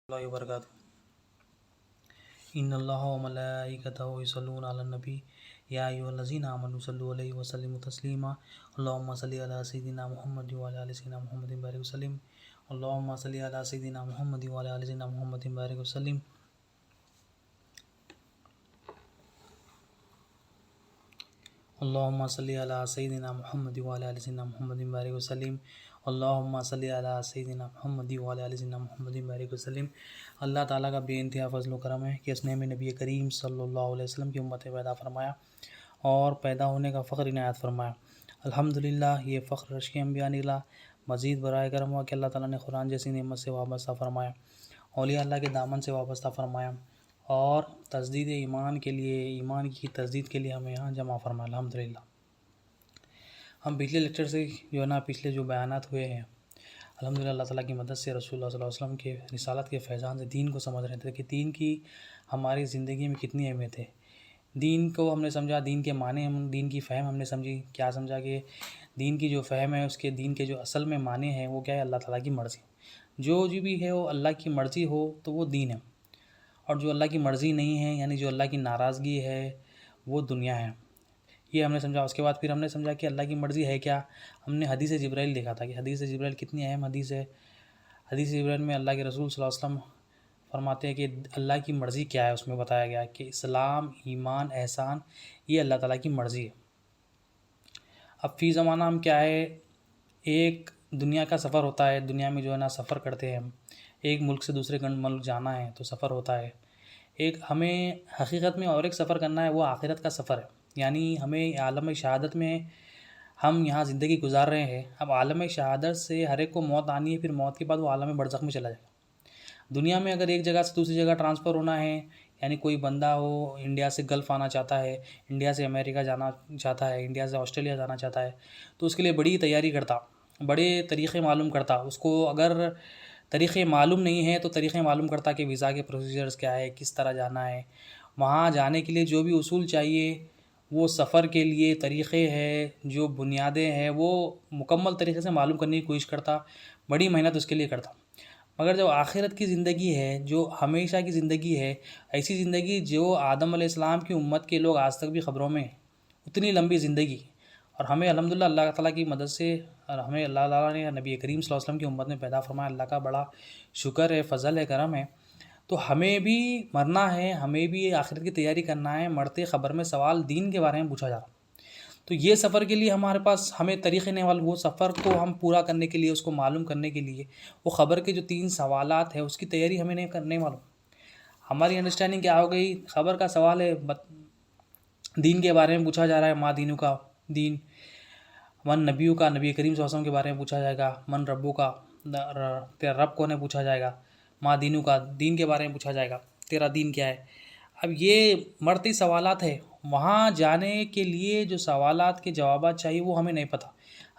اللہ وبرکاتہ ان اللہ و ملائکتہ یصلون علی النبی یا ایھا الذین آمنوا صلوا علیہ وسلموا تسلیما اللهم صل علی سیدنا محمد وعلی آل سیدنا محمد بارک وسلم اللهم صل علی سیدنا محمد وعلی آل سیدنا محمد بارک وسلم اللهم صل علی سیدنا محمد وعلی آل سیدنا محمد بارک وسلم اللهم صل علی سیدنا محمد وعلی آل سیدنا محمد بارک وسلم۔ اللہ تعالیٰ کا بے انتہا فضل و کرم ہے کہ اس نے ہمیں نبی کریم صلی اللہ علیہ وسلم کی امت پیدا فرمایا اور پیدا ہونے کا فخر عنایت فرمایا۔ الحمدللہ یہ فخر رشک انبیاء نکلا۔ مزید برائے کرم ہوا کہ اللہ تعالیٰ نے قرآن جیسی نعمت سے وابستہ فرمایا، اولیاء اللہ کے دامن سے وابستہ فرمایا اور تجدید ایمان کے لیے، ایمان کی تجدید کے لیے ہمیں یہاں جمع فرمایا۔ الحمدللہ ہم پچھلے لیکچر سے پچھلے جو بیانات ہوئے ہیں الحمدللہ اللہ تعالیٰ کی مدد سے رسول اللہ صلی اللہ علیہ وسلم کے رسالت کے فیضان سے دین کو سمجھ رہے تھے کہ دین کی ہماری زندگی میں کتنی اہمیت ہے۔ دین کو ہم نے سمجھا، دین کے معنی، دین کی فہم ہم نے سمجھی۔ کیا سمجھا کہ دین کی جو فہم ہے، اس کے دین کے جو اصل میں معنی ہیں وہ کیا ہے؟ اللہ تعالیٰ کی مرضی۔ جو بھی ہے وہ اللہ کی مرضی ہو تو وہ دین ہے، اور جو اللہ کی مرضی نہیں ہے یعنی جو اللہ کی ناراضگی ہے وہ دنیا ہے۔ یہ ہم نے سمجھا۔ اس کے بعد پھر ہم نے سمجھا کہ اللہ کی مرضی ہے کیا۔ ہم نے حدیث جبرائیل دیکھا تھا کہ حدیث جبرائیل کتنی اہم حدیث ہے۔ حدیث جبرائیل میں اللہ کے رسول صلی اللہ علیہ وسلم فرماتے ہیں کہ اللہ کی مرضی کیا ہے۔ اس میں بتایا گیا کہ اسلام، ایمان، احسان یہ اللہ تعالیٰ کی مرضی ہے۔ اب فی زمانہ ہم کیا ہے، ایک دنیا کا سفر ہوتا ہے، دنیا میں جو ہے نا سفر کرتے ہیں ہم، ایک ملک سے دوسرے ملک جانا ہے تو سفر ہوتا ہے۔ ایک ہمیں حقیقت میں اور ایک سفر کرنا ہے، وہ آخرت کا سفر ہے۔ یعنی ہمیں عالم شہادت میں ہم یہاں زندگی گزار رہے ہیں، اب عالم شہادت سے ہر ایک کو موت آنی ہے، پھر موت کے بعد وہ عالم برزخ میں چلا جائے گا۔ دنیا میں اگر ایک جگہ سے دوسری جگہ ٹرانسفر ہونا ہے، یعنی کوئی بندہ ہو انڈیا سے گلف آنا چاہتا ہے، انڈیا سے امریکہ جانا چاہتا ہے، انڈیا سے آسٹریلیا جانا چاہتا ہے، تو اس کے لیے بڑی تیاری کرتا، بڑے طریقے معلوم کرتا۔ اس کو اگر طریقے معلوم نہیں ہیں تو طریقے معلوم کرتا کہ ویزا کے پروسیجرز کیا ہے، کس طرح جانا ہے۔ وہاں جانے کے لیے جو بھی اصول چاہیے، وہ سفر کے لیے طریقے ہیں، جو بنیادیں ہیں، وہ مکمل طریقے سے معلوم کرنے کی کوشش کرتا، بڑی محنت اس کے لیے کرتا۔ مگر جو آخرت کی زندگی ہے، جو ہمیشہ کی زندگی ہے، ایسی زندگی جو آدم علیہ السلام کی امت کے لوگ آج تک بھی خبروں میں ہیں، اتنی لمبی زندگی، اور ہمیں الحمدللہ اللہ تعالیٰ کی مدد سے اور ہمیں اللہ تعالیٰ نے نبی کریم صلی اللہ علیہ وسلم کی امت میں پیدا فرمایا۔ اللہ کا بڑا شکر ہے، فضل ہے، کرم ہے۔ تو ہمیں بھی مرنا ہے، ہمیں بھی آخرت کی تیاری کرنا ہے۔ مرتے خبر میں سوال دین کے بارے میں پوچھا جا رہا، تو یہ سفر کے لیے ہمارے پاس ہمیں طریقے نہیں معلوم۔ وہ سفر کو ہم پورا کرنے کے لیے، اس کو معلوم کرنے کے لیے، وہ خبر کے جو 3 سوالات ہیں اس کی تیاری ہمیں نہیں معلوم۔ ہماری انڈرسٹینڈنگ کیا ہو گئی؟ خبر کا سوال ہے، دین کے بارے میں پوچھا جا رہا ہے، ما دینوں کا دین، من نبیوں کا، نبی کریم صلی اللہ علیہ وسلم کے بارے میں پوچھا جائے گا، من ربوں کا، تیرا رب کون ہے پوچھا جائے گا، ما دینوں کا، دین کے بارے میں پوچھا جائے گا، تیرا دین کیا ہے۔ اب یہ مرتی سوالات ہے، وہاں جانے کے لیے جو سوالات کے جوابات چاہیے وہ ہمیں نہیں پتہ۔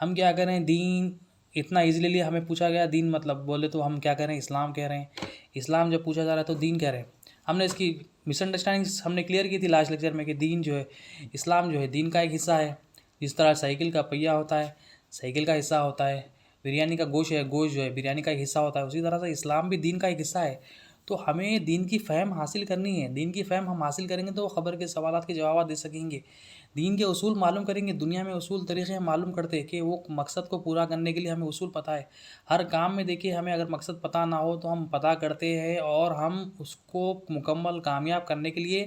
ہم کیا کریں، دین اتنا ایزیلی لیے ہمیں پوچھا گیا، دین مطلب بولے تو ہم کیا کہہ رہے ہیں، اسلام کہہ رہے ہیں۔ اسلام جب پوچھا جا رہا ہے تو دین کہہ رہے ہیں۔ ہم نے اس کی مس انڈرسٹینڈنگ ہم نے کلیئر کی تھی لاسٹ لیکچر میں کہ دین جو ہے، اسلام جو ہے دین کا ایک حصہ ہے۔ جس طرح سائیکل کا پہیہ ہوتا ہے، سائیکل کا حصہ ہوتا ہے، بریانی کا گوشت ہے، گوشت جو ہے بریانی کا ایک حصہ ہوتا ہے، اسی طرح سے اسلام بھی دین کا ایک حصہ ہے۔ تو ہمیں دین کی فہم حاصل کرنی ہے۔ دین کی فہم ہم حاصل کریں گے تو خبر کے سوالات کے جوابات دے سکیں گے، دین کے اصول معلوم کریں گے۔ دنیا میں اصول طریقے ہم معلوم کرتے کہ وہ مقصد کو پورا کرنے کے لیے ہمیں اصول پتہ ہے۔ ہر کام میں دیکھیے، ہمیں اگر مقصد پتہ نہ ہو تو ہم پتہ کرتے ہیں، اور ہم اس کو مکمل کامیاب کرنے کے لیے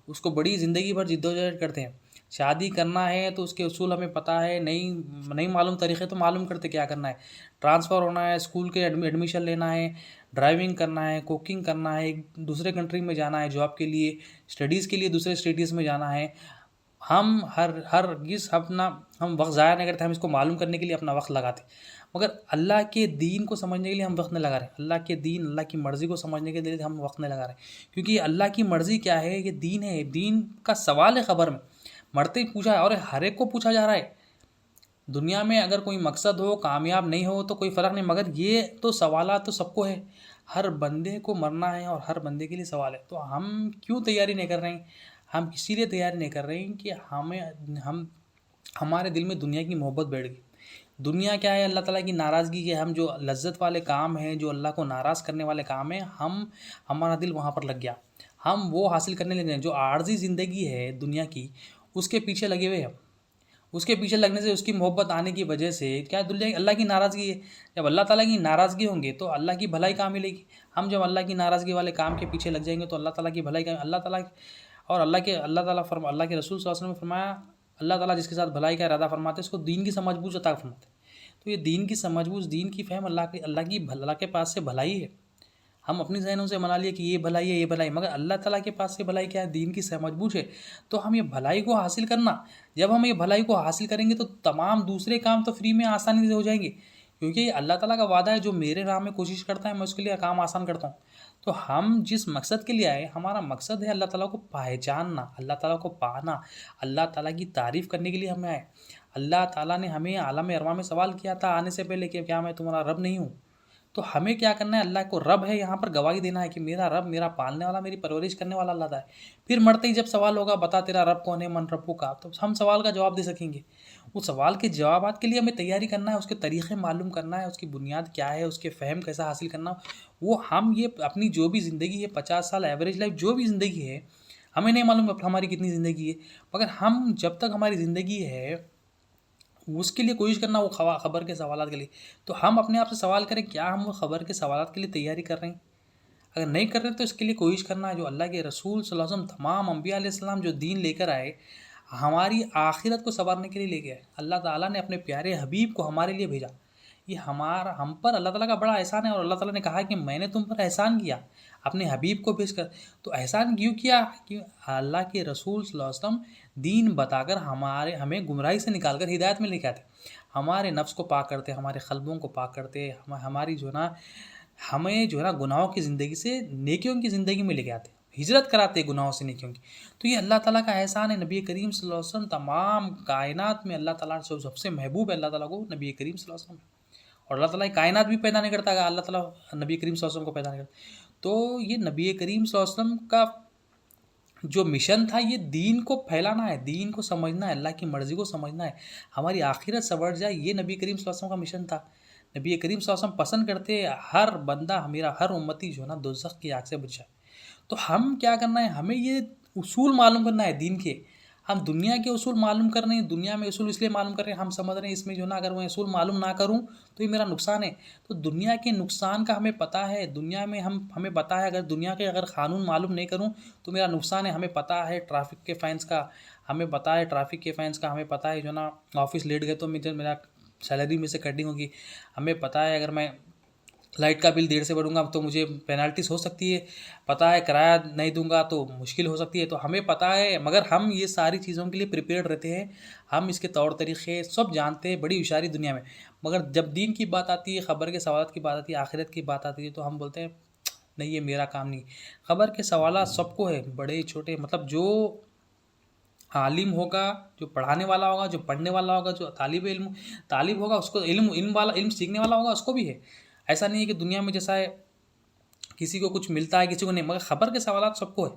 اس کو بڑی زندگی بھر جدوجہد کرتے ہیں۔ شادی کرنا ہے تو اس کے اصول ہمیں پتہ ہے، نہیں معلوم طریقے تو معلوم کرتے کیا کرنا ہے۔ ٹرانسفر ہونا ہے، اسکول کے ایڈمیشن لینا ہے، ڈرائیونگ کرنا ہے، کوکنگ کرنا ہے، دوسرے کنٹری میں جانا ہے جاب کے لیے، اسٹڈیز کے لیے دوسرے اسٹیٹس میں جانا ہے۔ ہم ہرگز ہم وقت ضائع نہیں کرتے، ہم اس کو معلوم کرنے کے لیے اپنا وقت لگاتے، مگر اللہ کے دین کو سمجھنے کے لیے ہم وقت نہیں لگا رہے۔ اللہ کے دین، اللہ کی مرضی کو سمجھنے کے لیے ہم وقت نہیں لگا رہے، کیونکہ اللہ کی مرضی کیا ہے، یہ دین ہے۔ دین کا سوال ہے خبر میں، مرتے ہی پوچھا ہے، اور ہر ایک کو پوچھا جا رہا ہے۔ دنیا میں اگر کوئی مقصد ہو، کامیاب نہیں ہو تو کوئی فرق نہیں، مگر یہ تو سوالات تو سب کو ہے، ہر بندے کو مرنا ہے اور ہر بندے کے لیے سوال ہے۔ تو ہم کیوں تیاری نہیں کر رہے ہیں؟ ہم اسی لیے تیاری نہیں کر رہے ہیں کہ ہمارے دل میں دنیا کی محبت بیٹھ گئی۔ دنیا کیا ہے؟ اللہ تعالیٰ کی ناراضگی کے ہم جو لذت والے کام ہیں، جو اللہ کو ناراض کرنے والے کام ہیں، ہمارا دل وہاں پر لگ گیا، ہم وہ حاصل کرنے لگے ہیں۔ جو عارضی زندگی ہے دنیا کی، اس کے پیچھے لگے ہوئے ہیں۔ اس کے پیچھے لگنے سے، اس کی محبت آنے کی وجہ سے کیا دنیا اللہ کی ناراضگی ہے۔ جب اللہ تعالیٰ کی ناراضگی ہوں گے تو اللہ کی بھلائی کہاں ملے گی؟ ہم جب اللہ کی ناراضگی والے کام کے پیچھے لگ جائیں گے تو اللہ تعالیٰ کی بھلائی کہاں؟ اللہ تعالیٰ اور اللہ کے رسول صلی اللہ علیہ وسلم نے فرمایا، اللہ تعالیٰ جس کے ساتھ بھلائی کا ارادہ فرماتے ہیں اس کو دین کی سمجھ بوجھ عطا فرماتے ہیں۔ تو یہ دین کی سمجھ بوجھ، دین کی فہم اللہ کے پاس سے بھلائی ہے۔ ہم اپنی ذہنوں سے منا لیے کہ یہ بھلائی ہے، یہ بھلائی، مگر اللہ تعالیٰ کے پاس سے بھلائی کیا ہے؟ دین کی سمجھ بوجھ ہے۔ تو ہم یہ بھلائی کو حاصل کرنا، جب ہم یہ بھلائی کو حاصل کریں گے تو تمام دوسرے کام تو فری میں آسانی سے ہو جائیں گے، کیونکہ یہ اللہ تعالیٰ کا وعدہ ہے، جو میرے راہ میں کوشش کرتا ہے میں اس کے لیے کام آسان کرتا ہوں۔ تو ہم جس مقصد کے لیے آئے، ہمارا مقصد ہے اللہ تعالیٰ کو پہچاننا، اللہ تعالیٰ کو پانا، اللہ تعالیٰ کی تعریف کرنے کے لیے ہمیں آئے۔ اللہ تعالیٰ نے ہمیں عالم ارواح میں سوال کیا تھا آنے سے پہلے کہ کیا میں تمہارا رب نہیں ہوں؟ تو ہمیں کیا کرنا ہے؟ اللہ کو رب ہے یہاں پر گواہی دینا ہے کہ میرا رب، میرا پالنے والا، میری پرورش کرنے والا اللہ ہے۔ پھر مرتے ہی جب سوال ہوگا بتا تیرا رب کون ہے، من ربو کا، تو ہم سوال کا جواب دے سکیں گے۔ اس سوال کے جوابات کے لیے ہمیں تیاری کرنا ہے، اس کے طریقے معلوم کرنا ہے، اس کی بنیاد کیا ہے، اس کے فہم کیسا حاصل کرنا، وہ ہم یہ اپنی جو بھی زندگی ہے، 50 سال ایوریج لائف جو بھی زندگی ہے، ہمیں نہیں معلوم ہماری کتنی زندگی ہے، مگر ہم جب تک ہماری زندگی ہے اس کے لیے کوشش کرنا، وہ خبر کے سوالات کے لیے۔ تو ہم اپنے آپ سے سوال کریں، کیا ہم وہ خبر کے سوالات کے لیے تیاری کر رہے ہیں؟ اگر نہیں کر رہے تو اس کے لیے کوشش کرنا ہے۔ جو اللہ کے رسول صلی اللہ علیہ وسلم، تمام انبیاء علیہ السلام جو دین لے کر آئے، ہماری آخرت کو سنوارنے کے لیے لے کے آئے۔ اللہ تعالیٰ نے اپنے پیارے حبیب کو ہمارے لیے بھیجا۔ یہ ہم پر اللہ تعالیٰ کا بڑا احسان ہے، اور اللہ تعالیٰ نے کہا کہ میں نے تم پر احسان کیا اپنے حبیب کو بھیج کر۔ تو احسان کیوں کیا؟ کہ اللہ کے رسول صلی اللہ علیہ وسلم دین بتا کر ہمیں گمراہی سے نکال کر ہدایت میں لے کے آتے، ہمارے نفس کو پاک کرتے، ہمارے قلبوں کو پاک کرتے، ہماری ہمیں گناہوں کی زندگی سے نیکیوں کی زندگی میں لے کے آتے، ہجرت کراتے گناہوں سے نیکیوں کی۔ تو یہ اللہ تعالیٰ کا احسان ہے۔ نبی کریم صلی اللہ علیہ وسلم تمام کائنات میں اللہ تعالیٰ سے سب سے محبوب ہے، اللہ تعالیٰ کو نبی کریم صلی اللہ علیہ وسلم۔ اور اللہ تعالیٰ کائنات بھی پیدا نہیں کرتا اگر اللہ تعالیٰ نبی کریم صلی اللہ علیہ وسلم کو پیدا نہیں کرتا۔ تو یہ نبی کریم صلی اللہ علیہ وسلم کا جو مشن تھا، یہ دین کو پھیلانا ہے، دین کو سمجھنا ہے، اللہ کی مرضی کو سمجھنا ہے، ہماری آخرت سنور جائے، یہ نبی کریم صلی اللہ علیہ وسلم کا مشن تھا۔ نبی کریم صلی اللہ علیہ وسلم پسند کرتے ہر بندہ، میرا ہر امتی دوزخ کی آگ سے بچ جائے۔ تو ہم کیا کرنا ہے؟ ہمیں یہ اصول معلوم کرنا ہے دین کے۔ ہم دنیا کے اصول معلوم کر رہے ہیں، دنیا میں اصول اس لیے معلوم کر رہے ہیں، ہم سمجھ رہے ہیں اس میں اگر میں اصول معلوم نہ کروں تو یہ میرا نقصان ہے۔ تو دنیا کے نقصان کا ہمیں پتہ ہے، دنیا میں ہمیں پتہ ہے اگر دنیا کے قانون معلوم نہیں کروں تو میرا نقصان ہے۔ ہمیں پتہ ہے ٹریفک کے فائنس کا، ہمیں پتہ ہے ہمیں پتہ ہے آفس لیٹ گئے تو میرا سیلری میں سے کٹنگ ہوگی، ہمیں پتہ ہے اگر میں لائٹ کا بل دیر سے بھروں گا تو مجھے پینالٹیز ہو سکتی ہے، پتہ ہے کرایہ نہیں دوں گا تو مشکل ہو سکتی ہے۔ تو ہمیں پتہ ہے، مگر ہم یہ ساری چیزوں کے لیے پریپیئرڈ رہتے ہیں، ہم اس کے طور طریقے سب جانتے ہیں، بڑی ہوشیاری دنیا میں، مگر جب دین کی بات آتی ہے، خبر کے سوالات کی بات آتی ہے، آخرت کی بات آتی ہے تو ہم بولتے ہیں نہیں، یہ میرا کام نہیں۔ خبر کے سوالات سب کو ہے، بڑے چھوٹے، مطلب جو عالم ہوگا، جو پڑھانے والا ہوگا، جو پڑھنے والا ہوگا، جو طالب ہوگا، اس کو علم سیکھنے والا ہوگا، اس کو بھی ہے۔ ایسا نہیں ہے کہ دنیا میں جیسا ہے کسی کو کچھ ملتا ہے کسی کو نہیں، مگر خبر کے سوالات سب کو ہے۔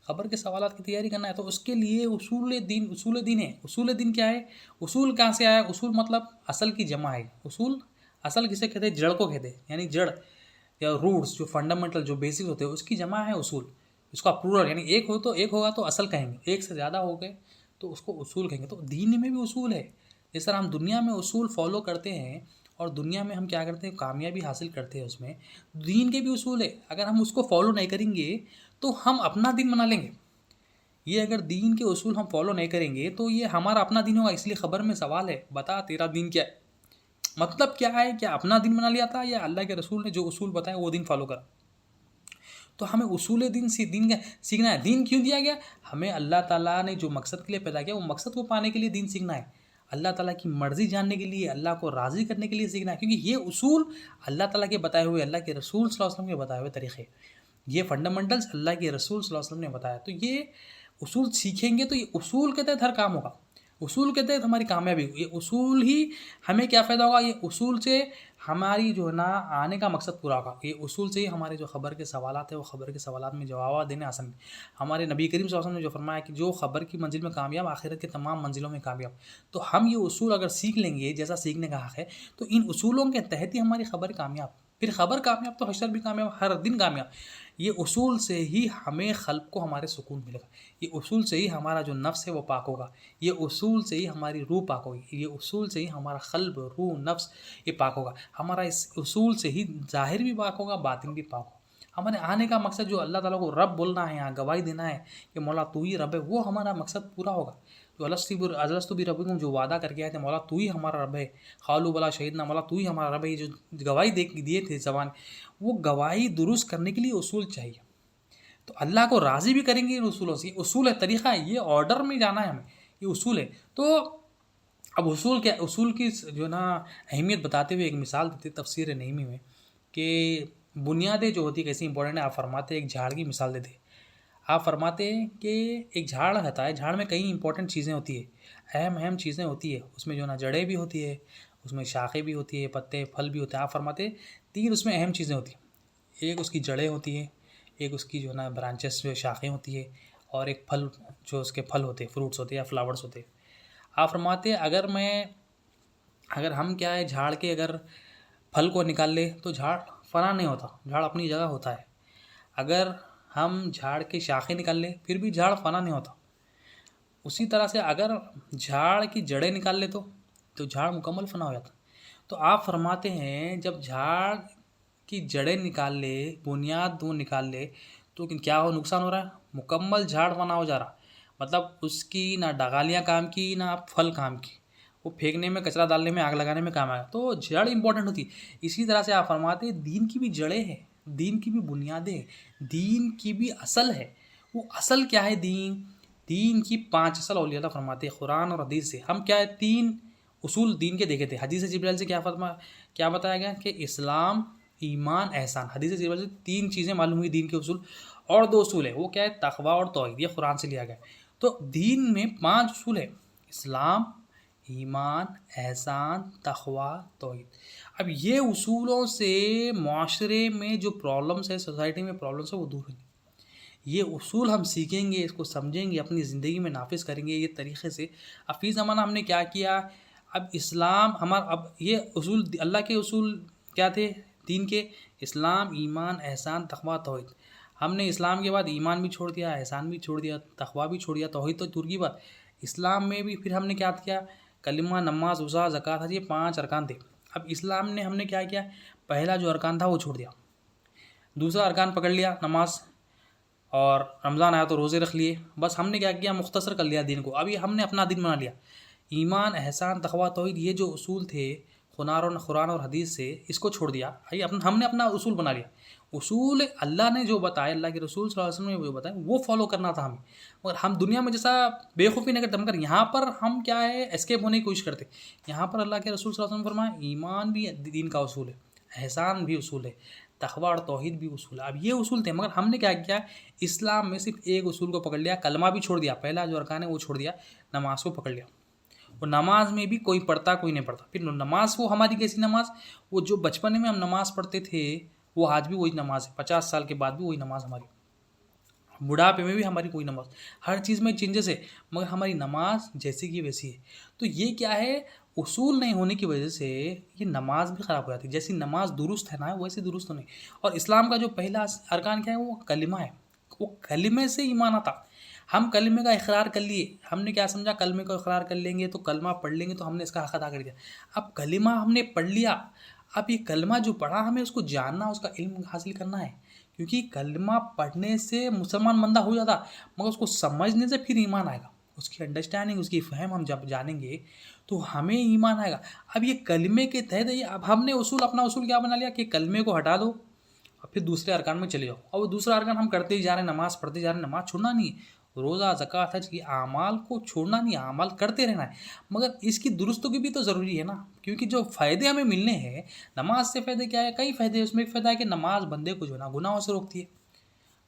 خبر کے سوالات کی تیاری کرنا ہے تو اس کے لیے اصول دین ہے۔ اصول دین کیا ہے؟ اصول کہاں سے آیا؟ اصول مطلب اصل کی جمع ہے۔ اصول اصل کسے کہتے ہیں؟ جڑ کو کہتے ہیں، یعنی جڑ یا روٹس، جو فنڈامنٹل، جو بیسک ہوتے ہیں، اس کی جمع ہے اصول۔ اس کا پلورل، یعنی ایک ہوگا تو اصل کہیں گے، ایک سے زیادہ ہو گئے تو اس کو اصول کہیں گے۔ تو دین میں بھی اصول ہے۔ جس طرح ہم دنیا میں اصول فالو کرتے ہیں اور دنیا میں ہم کیا کرتے ہیں؟ کامیابی حاصل کرتے ہیں، اس میں دین کے بھی اصول ہے۔ اگر ہم اس کو فالو نہیں کریں گے تو ہم اپنا دین بنا لیں گے۔ یہ اگر دین کے اصول ہم فالو نہیں کریں گے تو یہ ہمارا اپنا دین ہوگا۔ اس لیے خبر میں سوال ہے، بتا تیرا دین کیا ہے؟ مطلب کیا ہے؟ کیا اپنا دین بنا لیا تھا یا اللہ کے رسول نے جو اصول بتائے وہ دین فالو کرا؟ تو ہمیں اصول دین سیکھنا ہے۔ دین کیوں دیا گیا؟ ہمیں اللہ تعالیٰ نے جو مقصد کے لیے پیدا کیا، وہ مقصد کو پانے کے لیے دین سیکھنا ہے۔ اللہ تعالیٰ کی مرضی جاننے کے لیے، اللہ کو راضی کرنے کے لیے سیکھنا ہے، کیونکہ یہ اصول اللہ تعالیٰ کے بتائے ہوئے، اللہ کے رسول صلی اللہ علیہ وسلم کے بتائے ہوئے طریقے، یہ فنڈامنٹلز اللہ کے رسول صلی اللہ علیہ وسلم نے بتایا۔ تو یہ اصول سیکھیں گے تو یہ اصول کے تحت ہر کام ہوگا، اصول کے تحت ہماری کامیابی ہوگی۔ یہ اصول ہی ہمیں کیا فائدہ ہوگا؟ یہ اصول سے ہماری جو ہے نا آنے کا مقصد پورا ہوگا. یہ اصول سے ہی ہمارے جو خبر کے سوالات ہیں وہ خبر کے سوالات میں جواب دینے آسان ہیں. ہمارے نبی کریم صلی اللہ علیہ وسلم نے جو فرمایا کہ جو خبر کی منزل میں کامیاب آخرت کے تمام منزلوں میں کامیاب. تو ہم یہ اصول اگر سیکھ لیں گے جیسا سیکھنے کا حق ہے تو ان اصولوں کے تحت ہی ہماری خبر کامیاب. پھر خبر کامیاب تو حشر بھی کامیاب, ہر دن کامیاب. یہ اصول سے ہی ہمیں قلب کو ہمارے سکون ملے گا. یہ اصول سے ہی ہمارا جو نفس ہے وہ پاک ہوگا. یہ اصول سے ہی ہماری روح پاک ہوگی. یہ اصول سے ہی ہمارا قلب, روح, نفس یہ پاک ہوگا. ہمارا اس اصول سے ہی ظاہر بھی پاک ہوگا, باطن بھی پاک ہوگا. ہمارے آنے کا مقصد جو اللہ تعالیٰ کو رب بولنا ہے, یہاں گواہی دینا ہے کہ مولا تو ہی رب ہے, وہ ہمارا مقصد پورا ہوگا. جو الستو بھی ربکم جو وعدہ کر کے آئے تھے مولا تو ہی ہمارا رب ہے, قالوا بلا شہیدنا, مولا تو ہی ہمارا رب ہے, یہ جو گواہی دیے تھے زبان, وہ گواہی درست کرنے کے لیے اصول چاہیے. تو اللہ کو راضی بھی کریں گے ان اصولوں سے. یہ اصول ہے, طریقہ ہے, یہ آرڈر میں جانا ہے ہمیں, یہ اصول ہے. تو اب اصول کیا, اصول کی جو ہے نا اہمیت بتاتے ہوئے ایک مثال دیتے تفسیر نعیمی میں کہ بنیادیں جو ہوتی کیسی امپورٹنٹ ہے. آپ فرماتے ایک جھاڑ کی مثال دیتے. آپ فرماتے ہیں کہ ایک جھاڑ رہتا ہے, جھاڑ میں کئی امپورٹنٹ چیزیں ہوتی ہے, اہم چیزیں ہوتی ہے. اس میں جو ہے نا جڑیں بھی ہوتی ہے, اس میں شاخیں بھی ہوتی ہے, پتے پھل بھی ہوتے ہیں. آپ فرماتے 3 اس میں اہم چیزیں ہوتی ہیں. ایک اس کی جڑیں ہوتی ہیں, ایک اس کی جو ہے نا برانچز جو شاخیں ہوتی ہے, اور ایک پھل جو اس کے پھل ہوتے ہیں, فروٹس ہوتے ہیں یا فلاورس ہوتے ہیں. آپ فرماتے اگر ہم کیا ہے جھاڑ کے اگر پھل کو نکال لے تو جھاڑ فنا نہیں ہوتا, جھاڑ اپنی جگہ ہوتا ہے. اگر ہم جھاڑ کے شاخیں نکال لیں پھر بھی جھاڑ فنا نہیں ہوتا. اسی طرح سے اگر جھاڑ کی جڑیں نکال لے تو جھاڑ مکمل فنا ہو جاتا. تو آپ فرماتے ہیں جب جھاڑ کی جڑیں نکال لے, بنیاد وہ نکال لے, تو کیا ہو نقصان ہو رہا ہے, مکمل جھاڑ فنا ہو جا رہا. مطلب اس کی نہ ڈغالیاں کام کی نہ پھل کام کی, وہ پھینکنے میں, کچرا ڈالنے میں, آگ لگانے میں کام آیا. تو جڑ امپورٹنٹ ہوتی ہے. اسی طرح سے آپ فرماتے ہیں دین کی بھی جڑیں ہیں, دین کی بھی بنیادیں ہیں, دین کی بھی اصل ہے. وہ اصل کیا ہے؟ دین کی 5 اصل اولیاء اللہ فرماتے ہیں قرآن اور حدیث سے. ہم کیا ہے 3 اصول دین کے دیکھے تھے. حدیث جبرائیل سے کیا بتایا گیا کہ اسلام, ایمان, احسان. حدیث جبرائیل سے 3 چیزیں معلوم ہوئی دین کے اصول, اور 2 اصول ہے, وہ کیا ہے تقویٰ اور توحید. یہ قرآن سے لیا گیا. تو دین میں 5 اصول ہے, اسلام, ایمان, احسان, تقویٰ, توحید. اب یہ اصولوں سے معاشرے میں جو پرابلمس ہے, سوسائٹی میں پرابلمس ہے, وہ دور ہوگی. یہ اصول ہم سیکھیں گے, اس کو سمجھیں گے, اپنی زندگی میں نافذ کریں گے یہ طریقے سے. اب فی زمانہ ہم نے کیا کیا, اب اسلام اب یہ اصول اللہ کے اصول کیا تھے دین کے, اسلام, ایمان, احسان, تقویٰ, توحید. ہم نے اسلام کے بعد ایمان بھی چھوڑ دیا, احسان بھی چھوڑ دیا, تقویٰ بھی چھوڑ دیا, توحید تو دور کی بات. اسلام میں بھی پھر ہم نے کیا کیا, کلمہ, نماز, روزہ, زکوٰۃ, حج, یہ 5 ارکان تھے. اب اسلام نے ہم نے کیا کیا, پہلا جو ارکان تھا وہ چھوڑ دیا, دوسرا ارکان پکڑ لیا نماز, اور رمضان آیا تو روزے رکھ لیے. بس ہم نے کیا کیا, مختصر کر لیا دین کو. ابھی ہم نے اپنا دین بنا لیا. ایمان, احسان, تقویٰ, توحید, یہ جو اصول تھے قرآن اور حدیث سے, اس کو چھوڑ دیا. ہم نے اپنا اصول بنا لیا. اصول اللہ نے جو بتایا, اللہ کے رسول صلی اللہ علیہ وسلم نے جو بتایا, وہ فالو کرنا تھا ہمیں. مگر ہم دنیا میں جیسا بے خوفی نہیں کرتے, مگر یہاں پر ہم کیا ہے اسکیپ ہونے کی کوشش کرتے. یہاں پر اللہ کے رسول صلی اللہ علیہ وسلم فرمایا ایمان بھی دین کا اصول ہے, احسان بھی اصول ہے, تقویٰ اور توحید بھی اصول ہے. اب یہ اصول تھے, مگر ہم نے کیا کیا, اسلام میں صرف ایک اصول کو پکڑ لیا, کلمہ بھی چھوڑ دیا, پہلا جو ارکان ہے وہ چھوڑ دیا, نماز کو پکڑ لیا. اور نماز میں بھی کوئی پڑھتا کوئی نہیں پڑھتا. پھر نماز وہ ہماری کیسی نماز, وہ جو بچپن میں ہم نماز پڑھتے تھے وہ آج بھی وہی نماز ہے, 50 سال کے بعد بھی وہی نماز ہماری, بڑھاپے میں بھی ہماری کوئی نماز, ہر چیز میں چینجز ہے, مگر ہماری نماز جیسی کی ویسی ہے. تو یہ کیا ہے, اصول نہیں ہونے کی وجہ سے یہ نماز بھی خراب ہو جاتی ہے. جیسی نماز درست ہے نا ویسی درست نہیں. اور اسلام کا جو پہلا ارکان کیا ہے, وہ کلمہ ہے. وہ کلمے سے ایمان آتا. ہم کلمے کا اقرار کر لیے, ہم نے کیا سمجھا, کلمے کو اقرار کر لیں گے تو کلمہ پڑھ لیں گے تو ہم نے اس کا حق ادا کر دیا. اب کلمہ ہم نے پڑھ لیا, اب یہ کلمہ جو پڑھا ہمیں اس کو جاننا, اس کا علم حاصل کرنا ہے. کیونکہ کلمہ پڑھنے سے مسلمان بندہ ہو جاتا, مگر اس کو سمجھنے سے پھر ایمان آئے گا. اس کی انڈرسٹینڈنگ, اس کی فہم ہم جب جانیں گے تو ہمیں ایمان آئے گا. اب یہ کلمے کے تحت, اب ہم نے اپنا اصول کیا بنا لیا کہ کلمے کو ہٹا دو اور پھر دوسرے ارکان میں چلے جاؤ. اور وہ دوسرا ارکان ہم کرتے ہی جا رہے ہیں, نماز پڑھتے جا رہے ہیں, نماز چھوڑنا نہیں ہے, روزہ, زکوٰۃ, حج کی اعمال کو چھوڑنا نہیں, اعمال کرتے رہنا ہے. مگر اس کی درستگی بھی تو ضروری ہے نا, کیونکہ جو فائدے ہمیں ملنے ہیں نماز سے, فائدے کیا ہے, کئی فائدے. اس میں ایک فائدہ ہے کہ نماز بندے کو جو ہے نا گناہوں سے روکتی ہے,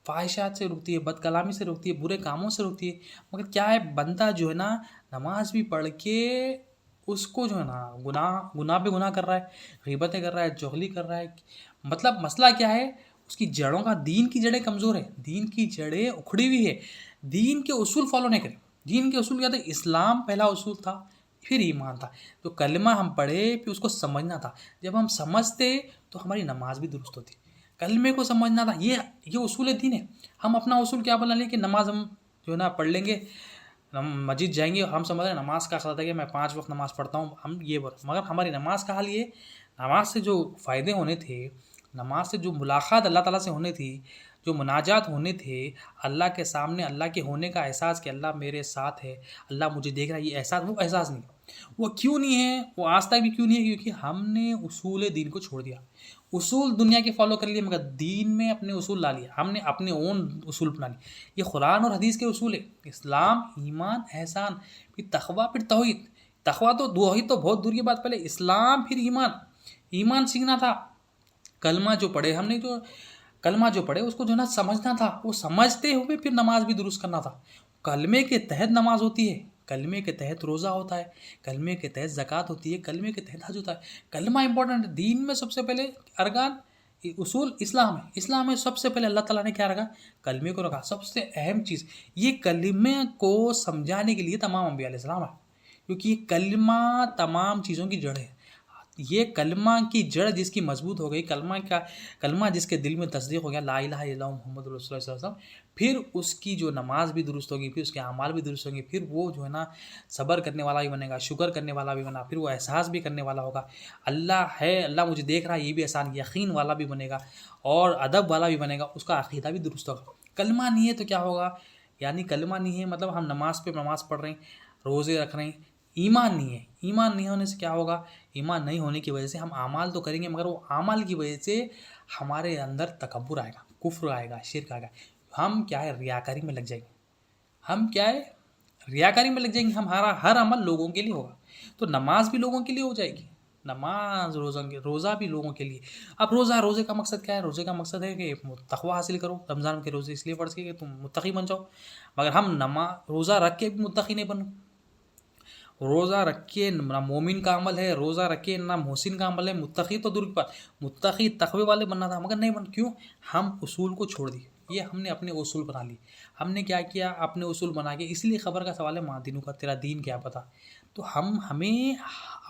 فواہشات سے روکتی ہے, بد کلامی سے روکتی ہے, برے کاموں سے روکتی ہے. مگر کیا ہے, بندہ جو ہے نا نماز بھی پڑھ کے اس کو جو ہے نا گناہ پہ گناہ کر رہا ہے، غیبتیں کر رہا ہے، چغلی کر رہا ہے. مطلب مسئلہ کیا ہے؟ اس کی جڑوں کا، دین کی جڑیں کمزور ہے، دین کی جڑیں اکھڑی ہوئی ہے، دین کے اصول فالو نہیں کرے. دین کے اصول کیا تھا؟ اسلام پہلا اصول تھا، پھر ایمان تھا. تو کلمہ ہم پڑھے پھر اس کو سمجھنا تھا. جب ہم سمجھتے تو ہماری نماز بھی درست ہوتی. کلمے کو سمجھنا تھا. یہ اصول دین ہے. ہم اپنا اصول کیا بنا لیں کہ نماز ہم جو ہے نا پڑھ لیں گے، ہم مسجد جائیں گے، ہم سمجھ رہے ہیں نماز کا خطہ ہے کہ میں 5 وقت نماز پڑھتا ہوں، ہم یہ مگر ہماری نماز کا حال یہ، نماز سے جو فائدے ہونے تھے، نماز سے جو ملاقات اللہ تعالیٰ سے ہونے تھی، جو مناجات ہونے تھے، اللہ کے سامنے اللہ کے ہونے کا احساس کہ اللہ میرے ساتھ ہے، اللہ مجھے دیکھ رہا ہے، یہ احساس، وہ احساس نہیں. وہ کیوں نہیں ہے؟ وہ آج تک بھی کیوں نہیں ہے؟ کیونکہ ہم نے اصول دین کو چھوڑ دیا. اصول دنیا کے فالو کر لیے مگر دین میں اپنے اصول لا لیے. ہم نے اپنے اون اصول بنا لیے. یہ قرآن اور حدیث کے اصول ہے. اسلام، ایمان، احسان، پھر تقویٰ، پھر توحید. تقویٰ تو توحید تو بہت دور کی بات، پہلے اسلام پھر ایمان. ایمان سیکھنا تھا. کلمہ جو پڑھے ہم نے، جو کلمہ جو پڑھے اس کو جو نا سمجھنا تھا. وہ سمجھتے ہوئے پھر نماز بھی درست کرنا تھا. کلمے کے تحت نماز ہوتی ہے، کلمے کے تحت روزہ ہوتا ہے، کلمے کے تحت زکوٰۃ ہوتی ہے، کلمے کے تحت حج ہوتا ہے. کلمہ امپورٹنٹ ہے. دین میں سب سے پہلے ارکان اصول اسلام ہے. اسلام میں سب سے پہلے اللہ تعالیٰ نے کیا رکھا؟ کلمے کو رکھا. سب سے اہم چیز یہ کلمے کو سمجھانے کے لیے تمام انبیاء علیہ السلام ہے، کیونکہ یہ کلمہ تمام چیزوں کی جڑ ہے. یہ کلمہ کی جڑ جس کی مضبوط ہو گئی، کلمہ جس کے دل میں تصدیق ہو گیا لا الہ الا اللہ محمد رسول اللہ صلی اللہ علیہ وسلم، پھر اس کی جو نماز بھی درست ہوگی، پھر اس کے اعمال بھی درست ہوں گے، پھر وہ جو ہے نا صبر کرنے والا بھی بنے گا، شکر کرنے والا بھی بنا، پھر وہ احساس بھی کرنے والا ہوگا، اللہ ہے، اللہ مجھے دیکھ رہا ہے، یہ بھی احسان، یقین والا بھی بنے گا، اور ادب والا بھی بنے گا. اس کا عقیدہ بھی درست ہوگا. کلمہ نہیں ہے تو کیا ہوگا؟ یعنی کلمہ نہیں ہے مطلب ہم نماز پہ نماز پڑھ رہے ہیں، روزے رکھ رہے ہیں، ایمان نہیں ہے. ایمان نہیں ہونے سے کیا ہوگا؟ ایمان نہیں ہونے کی وجہ سے ہم اعمال تو کریں گے مگر وہ اعمال کی وجہ سے ہمارے اندر تکبر آئے گا، کفر آئے گا، شرک آئے گا. ہم کیا ہے؟ ریاکاری میں لگ جائیں گے. ہم کیا ہے؟ ریاکاری میں لگ جائیں گے. ہمارا ہر عمل لوگوں کے لیے ہوگا. تو نماز بھی لوگوں کے لیے ہو جائے گی، نماز روزہ بھی لوگوں کے لیے. اب روزے کا مقصد کیا ہے؟ روزے کا مقصد ہے کہ تقویٰ حاصل کرو. رمضان کے روزے اس لیے پڑھ کے کہ تم متقی بن جاؤ. مگر ہم روزہ رکھ کے بھی متقی نہیں بنو. روزہ رکھ کے نہ مومن کا عمل ہے، روزہ رکھ کے نہ محسن کا عمل ہے. متقی تو دور کی بات، متقی تقوی والے بننا تھا مگر نہیں بن. کیوں؟ ہم اصول کو چھوڑ دیے. یہ ہم نے اپنے اصول بنا لیے. ہم نے کیا کیا؟ اپنے اصول بنا کے. اس لیے خبر کا سوال ہے ماں دینوں کا، تیرا دین کیا پتا. تو ہمیں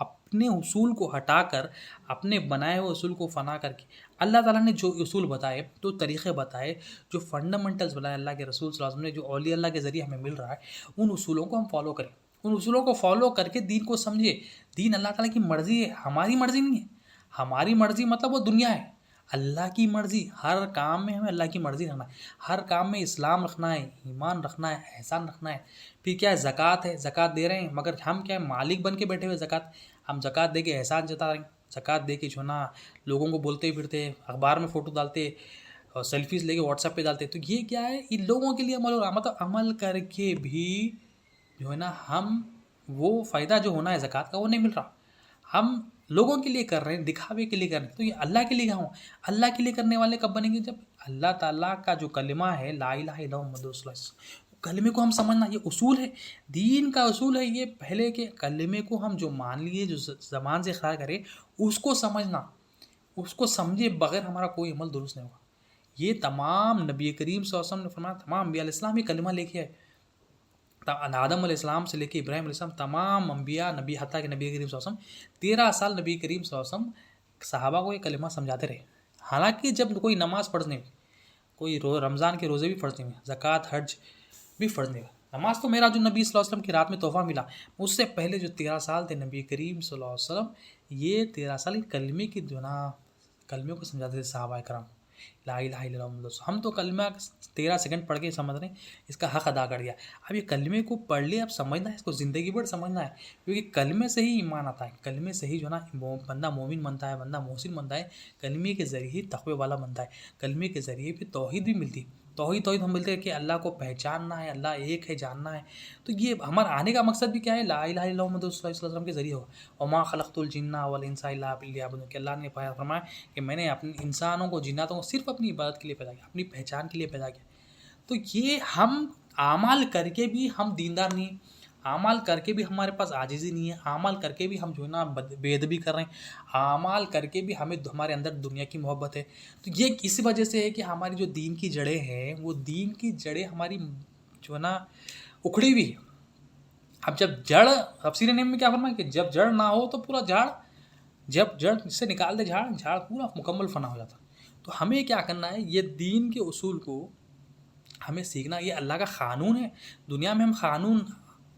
اپنے اصول کو ہٹا کر، اپنے بنائے ہوئے اصول کو فنا کر کے، اللہ تعالیٰ نے جو اصول بتائے، جو طریقے بتائے، جو فنڈامنٹلز بتائے اللہ کے رسول صلی اللہ علیہ وسلم نے، جو اولیاء اللہ کے ذریعے ہمیں مل رہا ہے، ان اصولوں کو ہم فالو کریں. ان اصولوں کو فالو کر کے دین کو سمجھے. دین اللہ تعالیٰ کی مرضی ہے، ہماری مرضی نہیں ہے. ہماری مرضی مطلب وہ دنیا ہے. اللہ کی مرضی. ہر کام میں ہمیں اللہ کی مرضی رکھنا ہے. ہر کام میں اسلام رکھنا ہے، ایمان رکھنا ہے، احسان رکھنا ہے. پھر کیا ہے؟ زکوٰۃ ہے. زکوٰۃ دے رہے ہیں مگر ہم کیا ہے؟ مالک بن کے بیٹھے ہوئے. ہم زکوٰۃ دے کے احسان جتا رہے ہیں. زکوٰۃ دے کے جو نا لوگوں کو بولتے پھرتے، اخبار میں فوٹو ڈالتے، اور سیلفیز لے کے واٹس ایپ پہ ڈالتے. تو یہ کیا ہے؟ ان لوگوں کے لیے عمل ہو رہا، مطلب عمل کر کے بھی جو ہے نا ہم وہ فائدہ جو ہونا ہے زکوٰۃ کا وہ نہیں مل رہا. ہم لوگوں کے لیے کر رہے ہیں، دکھاوے کے لیے کر رہے ہیں. تو یہ اللہ کے لیے کہاں ہوں؟ اللہ کے لیے کرنے والے کب بنیں گے؟ جب اللہ تعالیٰ کا جو کلمہ ہے لا الہ الا اللہ محمد رسول اللہ، کلمے کو ہم سمجھنا. یہ اصول ہے، دین کا اصول ہے یہ. پہلے کے کلمے کو ہم جو مان لیے، جو زبان سے اقرار کرے، اس کو سمجھنا. اس کو سمجھے بغیر ہمارا کوئی عمل درست نہیں ہوگا. یہ تمام نبی کریم صلی اللہ علیہ وسلم نے فرمایا، تمام انبیاء علیہ السلام یہ کلمہ لے کے آئے. آدم علیہ السلام سے لے کے ابراہیم علیہ السلام، تمام انبیاء، نبی، حتیٰ کہ نبی کریم صلی اللہ علیہ وسلم 13 سال نبی کریم صلی اللہ علیہ وسلم صحابہ کو یہ کلمہ سمجھاتے رہے. حالانکہ جب کوئی نماز پڑھنے ہوئی، کوئی رمضان کے روزے بھی پڑھنے ہوئے، زکوٰۃ، حج بھی پڑھنے ہوئے. نماز تو میرا جو نبی صلی اللہ علیہ وسلم کی رات میں تحفہ ملا، اس سے پہلے جو 13 سال تھے نبی کریم صلی اللہ علیہ وسلم، یہ 13 سال کلمے کی جو نا کلمے کو سمجھاتے تھے صحابہ کرام. لا الہ الا اللہ محمد رسول. ہم تو کلمہ 13 سیکنڈ پڑھ کے سمجھ رہے ہیں، اس کا حق ادا کر دیا. اب یہ کلمے کو پڑھ لے، اب سمجھنا ہے، اس کو زندگی بھر سمجھنا ہے. کیونکہ کلمے سے ہی ایمان آتا ہے، کلمے سے ہی جو ہے نا بندہ مومن بنتا ہے، بندہ محسن بنتا ہے. کلمے کے ذریعے ہی تقوی والا بنتا ہے. کلمے کے ذریعے پھر توحید بھی ملتی ہے. توحید ہم ملتے ہیں کہ اللہ کو پہچاننا ہے، اللہ ایک ہے، جاننا ہے. تو یہ ہمارا آنے کا مقصد بھی کیا ہے؟ لا الہ الا اللہ محمد رسول اللہ صلی اللہ علیہ وسلم کے ذریعے ہو. وما خلقت الجن والانس الا لیعبدون، کہ اللہ نے فرمایا کہ میں نے اپنے انسانوں کو، جناتوں کو صرف اپنی عبادت کے لیے پیدا کیا، اپنی پہچان کے لیے پیدا کیا. تو یہ ہم اعمال کر کے بھی ہم دیندار نہیں. اعمال کر کے بھی ہمارے پاس عاجزی نہیں ہے، اعمال کر کے بھی ہم جو ہے نا بے ادبی کر رہے ہیں، اعمال کر کے بھی ہمارے اندر دنیا کی محبت ہے. تو یہ اس وجہ سے ہے کہ ہماری جو دین کی جڑیں ہیں وہ دین کی جڑیں ہماری جو ہے نا اکھڑی ہوئی ہے. اب جب جڑ تفسیر نعیم میں کیا فرمایا کہ جب جڑ نہ ہو تو پورا جھاڑ، جب جڑ سے نکال دے جھاڑ پورا مکمل فنا ہو جاتا. تو ہمیں کیا کرنا ہے، یہ دین کے اصول کو ہمیں سیکھنا. یہ اللہ کا قانون ہے. دنیا میں ہم قانون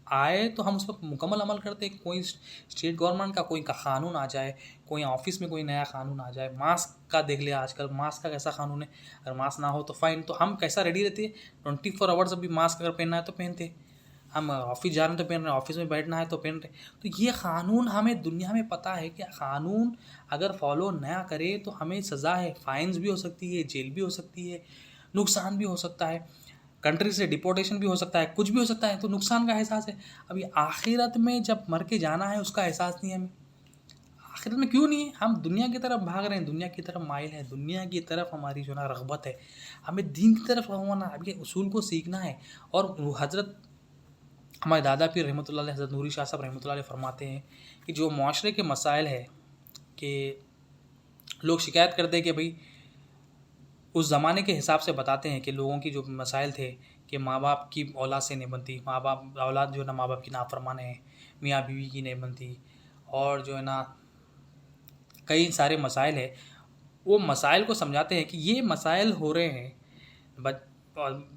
آئے تو ہم اس پر مکمل عمل کرتے ہیں. کوئی اسٹیٹ گورنمنٹ کا کوئی قانون آ جائے، کوئی آفس میں کوئی نیا قانون آ جائے، ماسک کا دیکھ لیا آج کل، ماسک کا کیسا قانون ہے، اگر ماسک نہ ہو تو فائن. تو ہم کیسا ریڈی رہتے ہیں 24 آورس ابھی ماسک اگر پہننا ہے تو پہنتے، ہم آفس جا رہے ہیں تو پہن رہے ہیں، آفس میں بیٹھنا ہے تو پہن رہے ہیں. تو یہ قانون ہمیں دنیا میں پتہ ہے کہ قانون اگر فالو نہ کرے تو ہمیں سزا ہے، فائنز بھی ہو سکتی ہے، جیل بھی ہو سکتی ہے، نقصان بھی ہو سکتا ہے، کنٹری سے ڈپورٹیشن بھی ہو سکتا ہے، کچھ بھی ہو سکتا ہے. تو نقصان کا احساس ہے. ابھی آخرت میں جب مر کے جانا ہے اس کا احساس نہیں ہے ہمیں. آخرت میں کیوں نہیں ہے؟ ہم دنیا کی طرف بھاگ رہے ہیں، دنیا کی طرف مائل ہیں، دنیا کی طرف ہماری جو نا رغبت ہے. ہمیں دین کی طرف رغبت ہے، اب یہ اصول کو سیکھنا ہے. اور حضرت ہمارے دادا پیر رحمۃ اللہ علیہ، حضرت نوری شاہ صاحب رحمۃ اللہ علیہ فرماتے ہیں کہ جو معاشرے کے مسائل ہے کہ لوگ شکایت کرتے ہیں کہ بھئی اس زمانے کے حساب سے بتاتے ہیں کہ لوگوں کی جو مسائل تھے کہ ماں باپ کی اولاد سے نہیں بنتی، اولاد جو ہے نا ماں باپ کی نافرمان ہے، میاں بیوی کی نہیں بنتی، اور جو ہے نا کئی سارے مسائل ہیں. وہ مسائل کو سمجھاتے ہیں کہ یہ مسائل ہو رہے ہیں،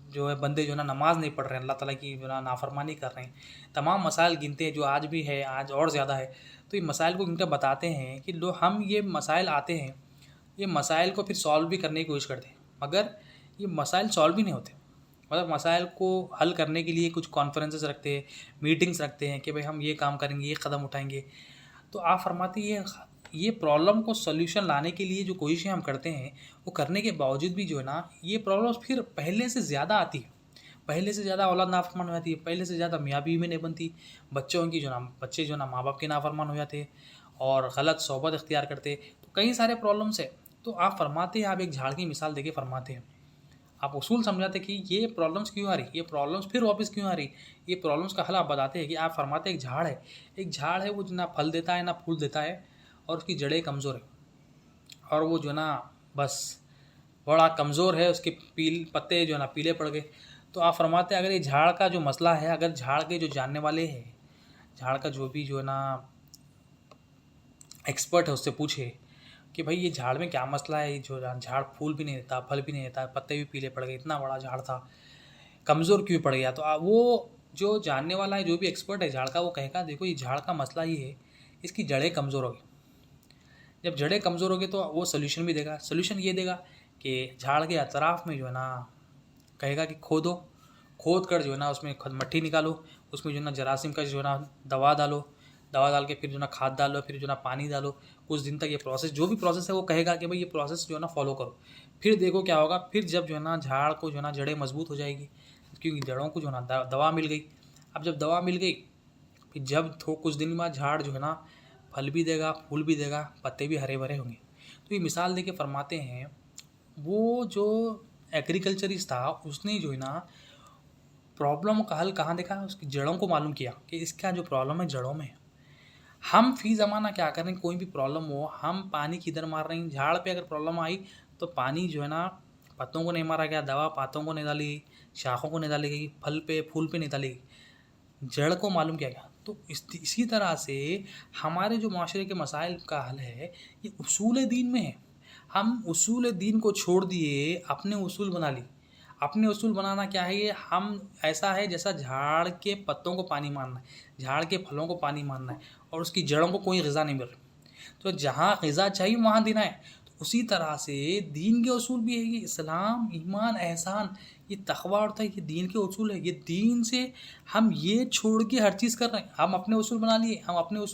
جو ہے بندے جو ہے نا نماز نہیں پڑھ رہے ہیں، اللہ تعالیٰ کی جو ہے نا نافرمانی کر رہے ہیں. تمام مسائل گنتے ہیں جو آج بھی ہے، آج اور زیادہ ہے. تو یہ مسائل کو گن کے بتاتے ہیں کہ ہم یہ مسائل آتے ہیں، یہ مسائل کو پھر سالو بھی کرنے کی کوشش کرتے ہیں، مگر یہ مسائل سالو بھی نہیں ہوتے. مطلب مسائل کو حل کرنے کے لیے کچھ کانفرنسز رکھتے ہیں، میٹنگز رکھتے ہیں کہ بھئی ہم یہ کام کریں گے، یہ قدم اٹھائیں گے. تو آپ فرماتے ہیں یہ پرابلم کو سلیوشن لانے کے لیے جو کوششیں ہم کرتے ہیں وہ کرنے کے باوجود بھی جو ہے نا یہ پرابلمس پھر پہلے سے زیادہ آتی ہے، پہلے سے زیادہ اولاد نافرمان ہو جاتی ہے، پہلے سے زیادہ میاں بیوی میں نہیں بنتی، بچوں کی بچے جو ہے نا ماں باپ کے نافرمان ہو جاتے اور غلط صحبت اختیار کرتے. تو کئی سارے پرابلمس ہیں. تو آپ فرماتے ہیں، آپ ایک جھاڑ کی مثال دے کے فرماتے ہیں، آپ اصول سمجھاتے کہ یہ پرابلمس کیوں آ رہی، یہ پرابلمس پھر واپس کیوں آ رہی، یہ پرابلمس کا حل آپ بتاتے ہیں کہ آپ فرماتے ایک جھاڑ ہے، ایک جھاڑ ہے وہ نہ پھل دیتا ہے نہ پھول دیتا ہے اور اس کی جڑیں کمزور ہے، اور وہ جو ہے نا بس بڑا کمزور ہے، اس کے پتے جو ہے نا پیلے پڑ گئے. تو آپ فرماتے ہیں اگر یہ جھاڑ کا جو مسئلہ ہے، اگر جھاڑ کے جو جاننے والے ہیں، جھاڑ کا جو بھی جو ہے نا ایکسپرٹ ہے اس سے پوچھے کہ بھائی یہ جھاڑ میں کیا مسئلہ ہے، جو جھاڑ پھول بھی نہیں دیتا، پھل بھی نہیں دیتا، پتے بھی پیلے پڑ گئے، اتنا بڑا جھاڑ تھا، کمزور کیوں پڑ گیا. تو وہ جو جاننے والا ہے، جو بھی ایکسپرٹ ہے جھاڑ کا، وہ کہے گا دیکھو یہ جھاڑ کا مسئلہ یہ ہے، اس کی جڑیں کمزور ہو گئی. جب جڑیں کمزور ہو گئی تو وہ سلیوشن بھی دے گا. سلیوشن یہ دے گا کہ جھاڑ کے اطراف میں جو ہے نا کہے گا کہ کھود کر جو ہے نا اس میں مٹی نکالو، اس میں جو ہے نا جراثیم کا جو ہے نا دوا ڈال کے پھر جو ہے نا کھاد ڈالو، پھر جو ہے نا پانی ڈالو. کچھ دن تک یہ پروسیس، جو بھی پروسیس ہے وہ کہے گا کہ بھائی یہ پروسیس جو ہے نا فالو کرو. پھر دیکھو کیا ہوگا، پھر جب جو ہے نا جھاڑ کو جو ہے نا جڑیں مضبوط ہو جائے گی، کیونکہ جڑوں کو جو ہے نا دوا مل گئی. اب جب دوا مل گئی، پھر جب کچھ دن بعد جھاڑ جو ہے نا پھل بھی دے گا، پھول بھی دے گا، پتے بھی ہرے بھرے ہوں گے. تو یہ مثال دے کے فرماتے ہیں وہ جو ایگریکلچرسٹ تھا اس نے جو ہے نا پرابلم کا حل کہاں دیکھا، اس کی جڑوں کو معلوم کیا کہ اس کا جو پرابلم ہے جڑوں میں. ہم فی زمانہ کیا کر رہے ہیں، کوئی بھی پرابلم ہو ہم پانی کدھر مار رہے ہیں، جھاڑ پہ اگر پرابلم آئی تو پانی جو ہے نا پتوں کو نہیں مارا گیا، دوا پاتوں کو نہیں ڈالی گئی، شاخوں کو نہیں ڈالی گئی، پھل پہ نہیں ڈالی گئی، جڑ کو معلوم کیا گیا. تو اسی طرح سے ہمارے جو معاشرے کے مسائل کا حل ہے یہ اصول دین میں ہے. ہم اصول دین کو چھوڑ دیے، اپنے اصول بنا لی. اپنے اصول بنانا کیا ہے، یہ ہم ایسا ہے جیسا جھاڑ کے پتوں کو پانی مارنا ہے، جھاڑ کے پھلوں کو پانی مارنا ہے، اور اس کی جڑوں کو کوئی غذا نہیں مل رہی. تو جہاں غذا چاہیے وہاں دینا ہے. تو اسی طرح سے دین کے اصول بھی ہے، یہ اسلام، ایمان، احسان، یہ تقویٰ ہوتا ہے، یہ دین کے اصول ہے. یہ دین سے ہم یہ چھوڑ کے ہر چیز کر رہے ہیں. ہم اپنے اصول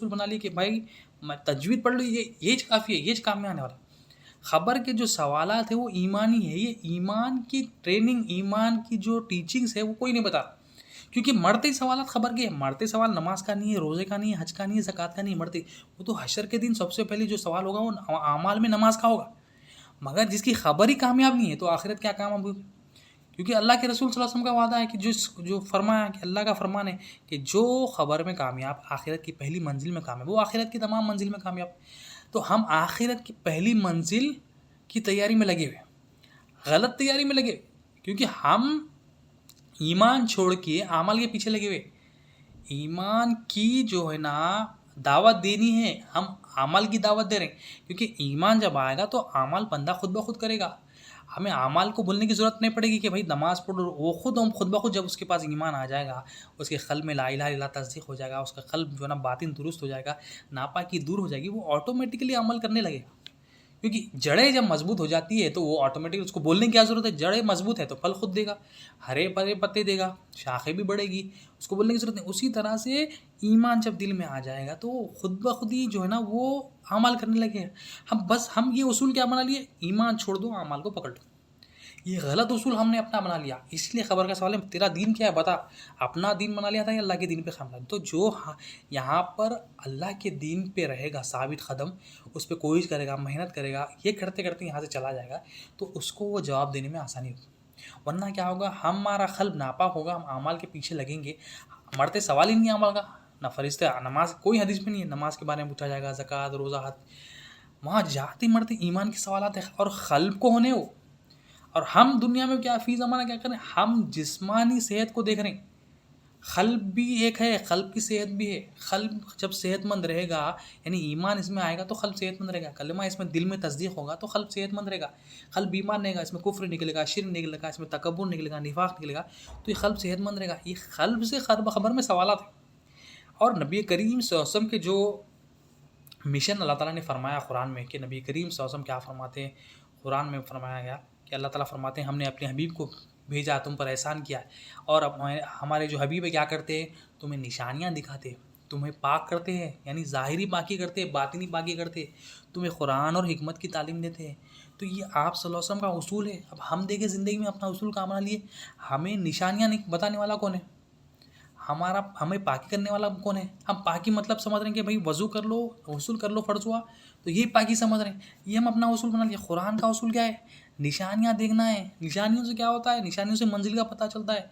بنا لیے کہ بھائی تجوید پڑھ لو، یہ کافی ہے، یہ کام میں آنے والا. خبر کے جو سوالات ہیں وہ ایمانی ہے، یہ ایمان کی ٹریننگ، ایمان کی جو ٹیچنگز ہے وہ کوئی نہیں بتا. کیونکہ مرتے سوالات خبر کے ہیں، مرتے سوال نماز کا نہیں ہے، روزے کا نہیں ہے، حج کا نہیں ہے، زکوٰۃ کا نہیں ہے، مرتے وہ تو حشر کے دن سب سے پہلے جو سوال ہوگا وہ اعمال میں نماز کا ہوگا. مگر جس کی خبر ہی کامیاب نہیں ہے تو آخرت کیا کام ہوگی. کیونکہ اللہ کے رسول صلی اللہ علیہ وسلم کا وعدہ ہے کہ جو فرمایا کہ اللہ کا فرمان ہے کہ جو خبر میں کامیاب، آخرت کی پہلی منزل میں کامیاب، وہ آخرت کی تمام منزل میں کامیاب. تو ہم آخرت کی پہلی منزل کی تیاری میں لگے ہوئے، غلط تیاری میں لگے، کیونکہ ہم ایمان چھوڑ کے عمل کے پیچھے لگے ہوئے. ایمان کی جو ہے نا دعوت دینی ہے، ہم عمل کی دعوت دے رہے ہیں، کیونکہ ایمان جب آئے گا تو عمل بندہ خود بخود کرے گا. ہمیں اعمال کو بولنے کی ضرورت نہیں پڑے گی کہ بھائی نماز پڑھو، وہ خود بخود جب اس کے پاس ایمان آ جائے گا، اس کے قلب میں لا الہ الا اللہ تصدیق ہو جائے گا، اس کا قلب جو ہے نا باطن درست ہو جائے گا، ناپاکی دور ہو جائے گی، وہ آٹومیٹکلی عمل کرنے لگے گا. کیونکہ جڑیں جب مضبوط ہو جاتی ہے تو وہ آٹومیٹکلی، اس کو بولنے کی کیا ضرورت ہے، جڑیں مضبوط ہے تو پھل خود دے گا، ہرے بھرے پتے دے گا، شاخیں بھی بڑھے گی، اس کو بولنے کی ضرورت نہیں. اسی طرح سے ایمان جب دل میں آ جائے گا تو خود بخود ہی جو ہے نا وہ عمل کرنے لگے. ہم یہ اصول کیا بنا لیے، ایمان چھوڑ دو، اعمال کو پکڑ لو. یہ غلط اصول ہم نے اپنا بنا لیا. اس لیے خبر کا سوال ہے، تیرا دین کیا ہے بتا. اپنا دین بنا لیا تھا یا اللہ کے دین پہ خام لیا. تو جو یہاں پر اللہ کے دین پہ رہے گا ثابت قدم، اس پہ کوشش کرے گا، محنت کرے گا، یہ کرتے کرتے یہاں سے چلا جائے گا تو اس کو وہ جواب دینے میں آسانی ہوگی. ورنہ کیا ہوگا، ہمارا قلب ناپاک ہوگا، ہم اعمال کے پیچھے لگیں گے، مرتے سوال ہی نہیں عمل کا، نہ فرشتے، نماز کوئی حدیث میں نہیں ہے نماز کے بارے میں پوچھا جائے گا، زکوٰۃ، روزہ، حج. وہاں جاتے مرتے ایمان کے سوالات ہیں اور قلب کو ہونے ہو. اور ہم دنیا میں کیا فی زمانہ کیا کریں، ہم جسمانی صحت کو دیکھ رہے ہیں، قلب بھی ایک ہے، قلب کی صحت بھی ہے. قلب جب صحت مند رہے گا، یعنی ایمان اس میں آئے گا تو قلب صحت مند رہے گا، کلمہ اس میں دل میں تصدیق ہوگا تو قلب صحت مند رہے گا. قلب ایمان رہے گا، اس میں کفر نکلے گا، شرک نکلے گا، اس میں تکبر نکلے گا، نفاق نکلے گا، تو یہ قلب صحت مند رہے گا. یہ قلب سے خبر میں سوالات ہیں. اور نبی کریم صلی اللہ علیہ وسلم کے جو مشن اللہ تعالیٰ نے فرمایا قرآن میں، کہ نبی کریم صلی اللہ علیہ وسلم کیا فرماتے ہیں، قرآن میں فرمایا گیا کہ اللہ تعالیٰ فرماتے ہیں ہم نے اپنے حبیب کو بھیجا، تم پر احسان کیا ہے. اور اب ہمارے جو حبیب ہے کیا کرتے ہیں، تمہیں نشانیاں دکھاتے ہیں، تمہیں پاک کرتے ہیں، یعنی ظاہری پاکی کرتے ہیں، باطنی پاکی کرتے ہیں، تمہیں قرآن اور حکمت کی تعلیم دیتے ہیں. تو یہ آپ صلی اللہ علیہ وسلم کا اصول ہے. اب ہم دیکھیں زندگی میں اپنا اصول کام بنا لیے. ہمیں نشانیاں بتانے والا کون ہے، ہمیں پاکی کرنے والا کون ہے. ہم پاکی مطلب سمجھ رہے ہیں کہ بھائی وضو کر لو، غسل کر لو، فرض ہوا تو یہ پاکی سمجھ رہے ہیں. یہ ہم اپنا اصول بنا لیا. قرآن کا اصول کیا ہے، نشانیاں دیکھنا ہے. نشانیوں سے کیا ہوتا ہے، نشانیوں سے منزل کا پتہ چلتا ہے،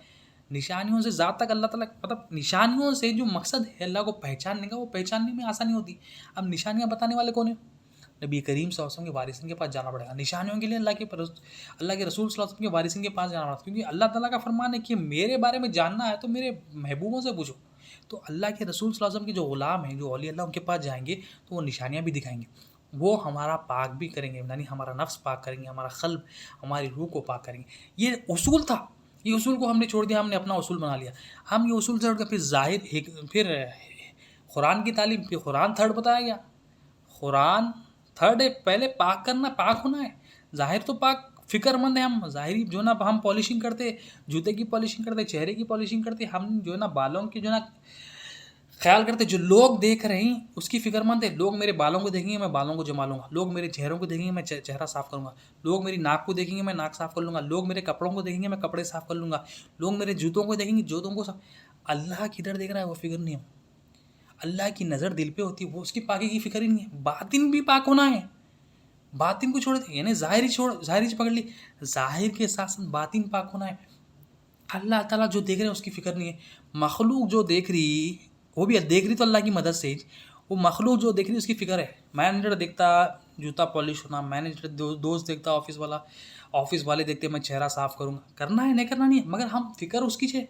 نشانیوں سے ذات تک اللہ تعالیٰ، مطلب نشانیوں سے جو مقصد ہے اللہ کو پہچاننے کا، وہ پہچاننے میں آسانی ہوتی. اب نشانیاں بتانے والے کون ہیں، نبی کریم صلی اللہ علیہ وسلم کے وارثین کے پاس جانا پڑے گا. نشانیوں کے لیے اللہ کے رسول صلی اللہ علیہ وسلم کے وارثین کے پاس جانا پڑتا ہے، کیونکہ اللہ تعالیٰ کا فرمان ہے کہ میرے بارے میں جاننا ہے تو میرے محبوبوں سے پوچھو. تو اللہ کے رسول صلی اللہ علیہ وسلم کے جو غلام ہیں، جو اولیاء اللہ، ان کے پاس جائیں گے تو وہ نشانیاں بھی دکھائیں گے. وہ ہمارا پاک بھی کریں گے، یعنی ہمارا نفس پاک کریں گے، ہمارا قلب، ہماری روح کو پاک کریں گے. یہ اصول تھا. یہ اصول کو ہم نے چھوڑ دیا، ہم نے اپنا اصول بنا لیا. ہم یہ اصول چھوڑ کے پھر قرآن کی تعلیم، پھر قرآن تھرڈ بتایا گیا. قرآن تھرڈ ہے، پہلے پاک کرنا، پاک ہونا ہے. ظاہر تو پاک، فکر مند ہے ہم، ظاہری جو ہے نا ہم پالشنگ کرتے، جوتے کی پالشنگ کرتے، چہرے کی پالشنگ کرتے، ہم جو ہے نا بالوں کی جو ہے نا خیال کرتے. جو لوگ دیکھ رہے ہیں اس کی فکر مند ہے. لوگ میرے بالوں کو دیکھیں گے، میں بالوں کو جما لوں گا. لوگ میرے چہروں کو دیکھیں گے، میں چہرہ صاف کروں گا. لوگ میری ناک کو دیکھیں گے، میں ناک صاف کر لوں گا. لوگ میرے کپڑوں کو دیکھیں گے، میں کپڑے صاف کر لوں گا. لوگ میرے جوتوں کو دیکھیں گے، جوتوں کو صاف. اللہ کدھر دیکھ رہا ہے، وہ فکر نہیں ہے. اللہ کی نظر دل پہ ہوتی ہے، وہ اس کی پاکی کی فکر ہی نہیں ہے. باطن بھی پاک ہونا ہے. باطن کو چھوڑ دیں، یعنی ظاہری پکڑ لی، ظاہر کے ساتھ ساتھ باطن پاک ہونا ہے. اللہ تعالیٰ جو دیکھ رہے ہیں اس کی فکر نہیں ہے. مخلوق جو دیکھ رہی، وہ بھی دیکھ رہی تو اللہ کی مدد سے. وہ مخلوق جو دیکھ رہی اس کی فکر ہے. مینیجر دیکھتا جوتا پالش ہونا، مینیجر دوست دیکھتا آفس والے دیکھتے میں چہرہ صاف کروں گا. کرنا ہے، نہیں کرنا نہیں ہے، مگر ہم فکر اس کی ہے.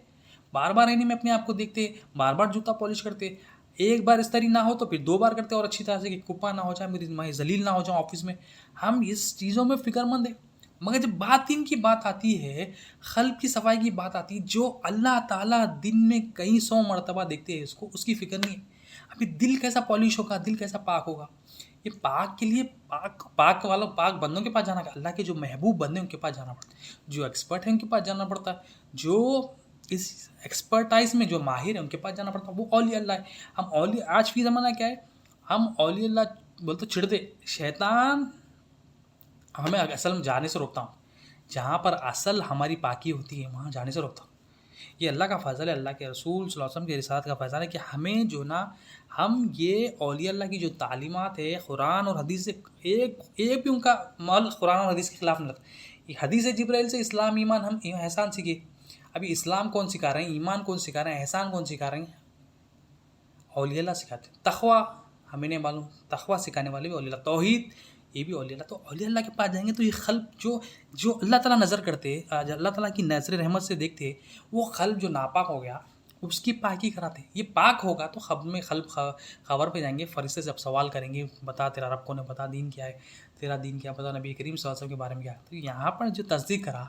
بار بار میں اپنے آپ کو دیکھتے، بار بار جوتا پالش کرتے. ایک بار استری نہ ہو تو پھر 2 بار کرتے، اور اچھی طرح سے کہ کپا نہ ہو جائے، میں ذلیل نہ ہو جاؤں آفس میں. ہم اس چیزوں میں فکر مند ہیں. مگر جب باطن کی بات آتی ہے، قلب کی صفائی کی بات آتی ہے، جو اللہ تعالیٰ دن میں کئی 100 مرتبہ دیکھتے ہیں، اس کی فکر نہیں ہے. ابھی دل کیسا پالش ہوگا، دل کیسا پاک ہوگا. یہ پاک کے لیے پاک بندوں کے پاس جانا ہے. اللہ کے جو محبوب بندے ہیں ان کے پاس جانا پڑتا ہے، جو ایکسپرٹ ہیں ان کے پاس جانا پڑتا ہے، جو اس ایکسپرٹائز میں جو ماہر ہیں ان کے پاس جانا پڑتا ہے. وہ اولیاء اللہ ہے. ہم اولیاء، آج فی زمانہ کیا ہے، ہم اولیاء اللہ بولتے چھڑتے. شیطان ہمیں اصل میں جانے سے روکتا ہوں. جہاں پر اصل ہماری پاکی ہوتی ہے وہاں جانے سے روکتا ہوں. یہ اللہ کا فضل ہے، اللہ کے رسول صلی اللہ علیہ وسلم کی رسالت کا فضل ہے کہ ہمیں جو نا، ہم یہ اولیاء اللہ کی جو تعلیمات ہے قرآن اور حدیث سے ایک بھی ان کا مال قرآن اور حدیث کے خلاف نہیں رکھتا. حدیث جبرائیل سے اسلام ایمان ہم احسان سیکھے. ابھی اسلام کون سکھا رہے ہیں, ایمان کون سکھا رہے ہیں, احسان کون سکھا رہے ہیں؟ اولیاء اللہ سکھاتے ہیں. تقوی ہمیں نہیں معلوم, تقوی سکھانے والے بھی اولیاء اللہ, توحید یہ بھی اولیاء اللہ. تو اولیاء اللہ کے پاس جائیں گے تو یہ قلب جو اللہ تعالیٰ نظر کرتے, اللہ تعالیٰ کی نظر رحمت سے دیکھتے, وہ قلب جو ناپاک ہو گیا اس کی پاکی کراتے. یہ پاک ہوگا تو قلب خبر پہ جائیں گے, فرشتے سے اب سوال کریں گے, بتا تیرا رب کون ہے, بتا دین کیا ہے, تیرا دین کیا, بتا نبی کریم صلی اللہ علیہ وسلم کے بارے میں کیا ہے. تو یہاں پر جو تصدیق کرا,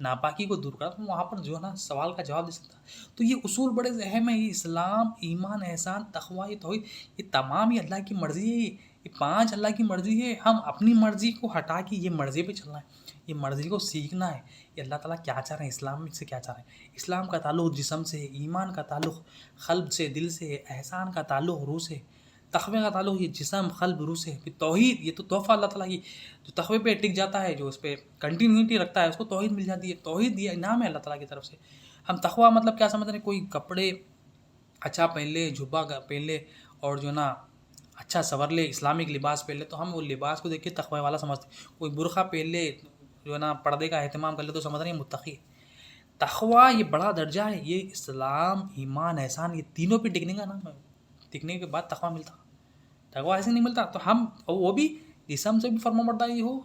ناپاکی کو دور کرا, تو وہاں پر جو ہے نا سوال کا جواب دے سکتا. تو یہ اصول بڑے اہم ہیں. یہ اسلام, ایمان, احسان, تقوی, یہ توحید, یہ تمام یہ اللہ کی مرضی ہے. یہ 5 اللہ کی مرضی ہے. ہم اپنی مرضی کو ہٹا کے یہ مرضی پہ چلنا ہے, یہ مرضی کو سیکھنا ہے. یہ اللہ تعالیٰ کیا چاہ رہے ہیں, اسلام سے کیا چاہ رہے ہیں. اسلام کا تعلق جسم سے ہے, ایمان کا تعلق قلب سے, دل سے ہے, احسان کا تعلق روح سے, تقوی کا تعلق یہ جسم, قلب, روح سے. پھر توحید, یہ تو تحفہ اللہ تعالیٰ کی, جو تقوی پہ ٹک جاتا ہے, جو اس پہ کنٹینیوٹی رکھتا ہے, اس کو توحید مل جاتی ہے. توحید یہ انعام ہے اللہ تعالیٰ کی طرف سے. ہم تقوی مطلب کیا سمجھ رہے ہیں, کوئی کپڑے اچھا پہن لے, جھبا پہن لے, اور جو نا اچھا سنور لے, اسلامک لباس پہن لے, تو ہم وہ لباس کو دیکھ کے تقوی والا سمجھتے ہیں. کوئی برقع پہن لے, جو ہے نا پردے کا اہتمام کر لے, تو سمجھ رہے ہیں متقی. تقوی یہ بڑا درجہ ہے. یہ اسلام, ایمان, احسان, یہ تینوں پہ ٹکنے کا نام ہے. ٹکنے کے بعد تقوی ملتا. تقوی ایسے نہیں ملتا. تو ہم وہ بھی جسم سے بھی فرما برداری ہو,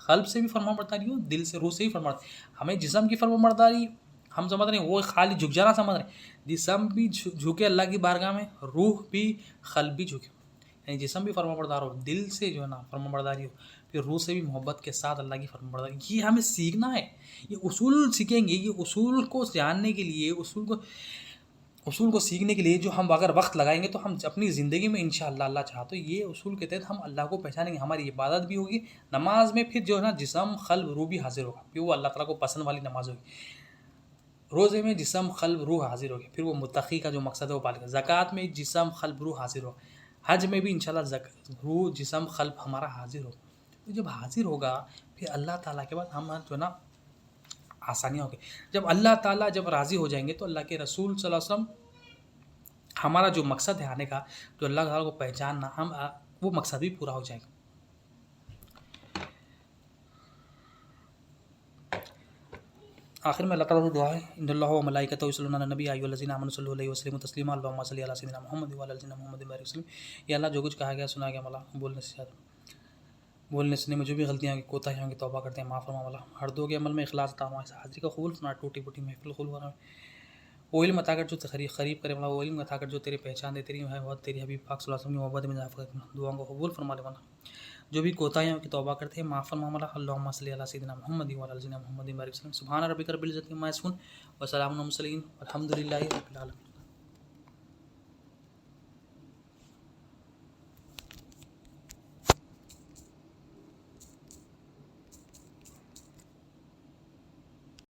قلب سے بھی فرما برداری ہو, دل سے, روح سے بھی فرما برداری. ہمیں جسم کی فرما برداری ہم سمجھ رہے ہیں وہ خالی جھک جانا سمجھ رہے ہیں. جسم بھی جھکے اللہ کی بارگاہ میں, روح بھی, قلب بھی جھکے. یعنی جسم بھی فرما بردار ہو, دل سے جو ہے نا فرما برداری ہو, پھر روح سے بھی محبت کے ساتھ اللہ کی فرما برداری. یہ ہمیں سیکھنا ہے. یہ اصول سیکھیں گے. یہ اصول کو جاننے کے لیے, اصول کو سیکھنے کے لیے جو ہم اگر وقت لگائیں گے تو ہم اپنی زندگی میں انشاءاللہ اللہ چاہا تو یہ اصول کے تحت ہم اللہ کو پہچانیں گے. ہماری عبادت بھی ہوگی. نماز میں پھر جو ہے نا جسم, قلب, روح بھی حاضر ہوگا, پھر وہ اللہ تعالیٰ کو پسند والی نماز ہوگی. روزے میں جسم, قلب, روح حاضر ہوگی, پھر وہ متقی کا جو مقصد ہے وہ پالے گا. زکوٰۃ میں جسم, قلب, روح حاضر ہوگا. حج میں بھی انشاءاللہ روح, جسم, قلب ہمارا حاضر ہوگا. تو جب حاضر ہوگا پھر اللہ تعالیٰ کے بعد ہم جو ہے نا آسانیاں ہوگی. جب اللہ تعالیٰ جب راضی ہو جائیں گے تو اللہ کے رسول صلی اللہ علیہ وسلم, ہمارا جو مقصد ہے آنے کا, جو اللہ تعالیٰ کو پہچاننا, ہم وہ مقصد بھی پورا ہو جائے گا. آخر میں اللہ تعالیٰ سے دعا ہے, ان اللہ و ملائکتہ یصلون علی النبی ایھا الذین آمنوا صلوا علیہ وسلم تسلیما اللهم صل علی سیدنا محمد وعلی آل سیدنا محمد وبارک وسلم. یا اللہ جو کچھ کہا گیا سنا گیا مولا, بولنے سننے میں جو بھی غلطیاں ہیں, کوتاہیاں ہیں, توبہ کرتے ہیں, معاف فرما مولا. ہر دو کے عمل میں اخلاص عطا فرما, حاضری کا قبول فرما, ٹوٹی پھوٹی محفل قبول فرما. وہ علم عطا کر جو قریب کرے مولا, وہ علم عطا کر جو تیری پہچان دے, تیری محبت, تیری حبیب پاک صلی اللہ علیہ وسلم کی محبت میں اضافہ کرنا. دعاؤں کو قبول فرما لے مولا. جو بھی کوتاہیاں کی توبہ کرتے ہیں معاف فرما مولا. اللهم صل علی سیدنا محمد وعلی آل سیدنا محمد وبارک وسلم. سبحان ربک رب العزۃ عما یصفون وسلام علی المرسلین والحمد للہ رب العالمین.